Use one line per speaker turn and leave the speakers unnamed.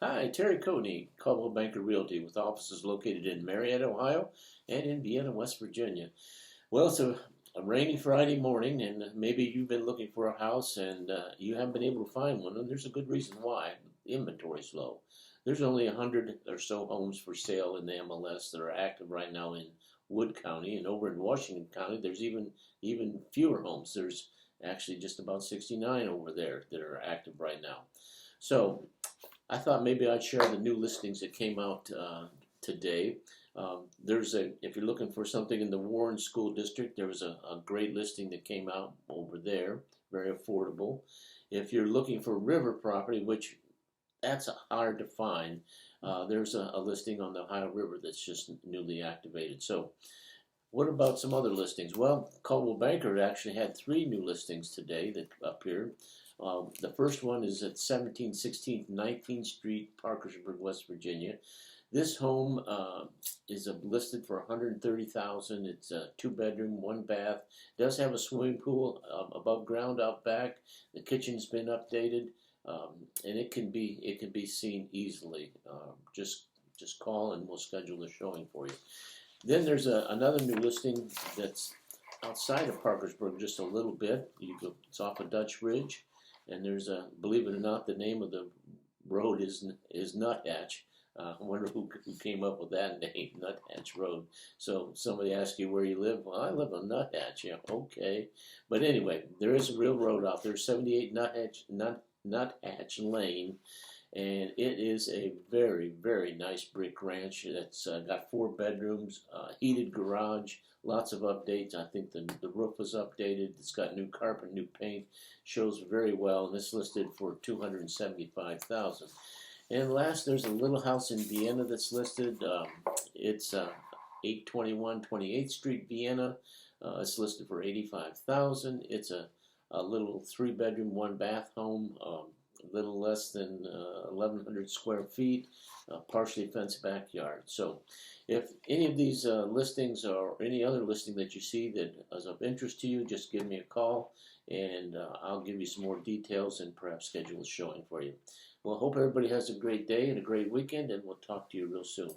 Hi, Terry Coatney, Coldwell Banker Realty, with offices located in Marietta, Ohio, and in Vienna, West Virginia. Well, it's a rainy Friday morning, and maybe you've been looking for a house and you haven't been able to find one, and there's a good reason why. The inventory's low. There's only 100 or so homes for sale in the MLS that are active right now in Wood County, and over in Washington County, there's even fewer homes. There's actually just about 69 over there that are active right now. So I thought maybe I'd share the new listings that came out today. If you're looking for something in the Warren School District, there was a great listing that came out over there, very affordable. If you're looking for river property, which that's hard to find, there's a listing on the Ohio River that's just newly activated. So, what about some other listings? Well, Coldwell Banker actually had three new listings today that appeared. The first one is at 1716 19th Street, Parkersburg, West Virginia. This home is listed for $130,000. It's a two-bedroom, one bath. It does have a swimming pool above ground out back. The kitchen's been updated, and it can be seen easily. Just call and we'll schedule a showing for you. Then there's another new listing that's outside of Parkersburg just a little bit. It's off of Dutch Ridge, and believe it or not, the name of the road is Nuthatch. I wonder who came up with that name, Nuthatch Road. So somebody asks you where you live. Well, I live on Nuthatch. Yeah, okay. But anyway, there is a real road out there, 78 Nuthatch Lane, and it is a very, very nice brick ranch. It's got four bedrooms, heated garage, lots of updates. I think the roof was updated. It's got new carpet, new paint. Shows very well, and it's listed for $275,000. And last, there's a little house in Vienna that's listed. It's 821 28th Street, Vienna. It's listed for $85,000. It's a little three-bedroom, one-bath home. A little less than 1,100 square feet, partially fenced backyard. So if any of these listings or any other listing that you see that is of interest to you, just give me a call and I'll give you some more details and perhaps schedule a showing for you. Well, I hope everybody has a great day and a great weekend, and we'll talk to you real soon.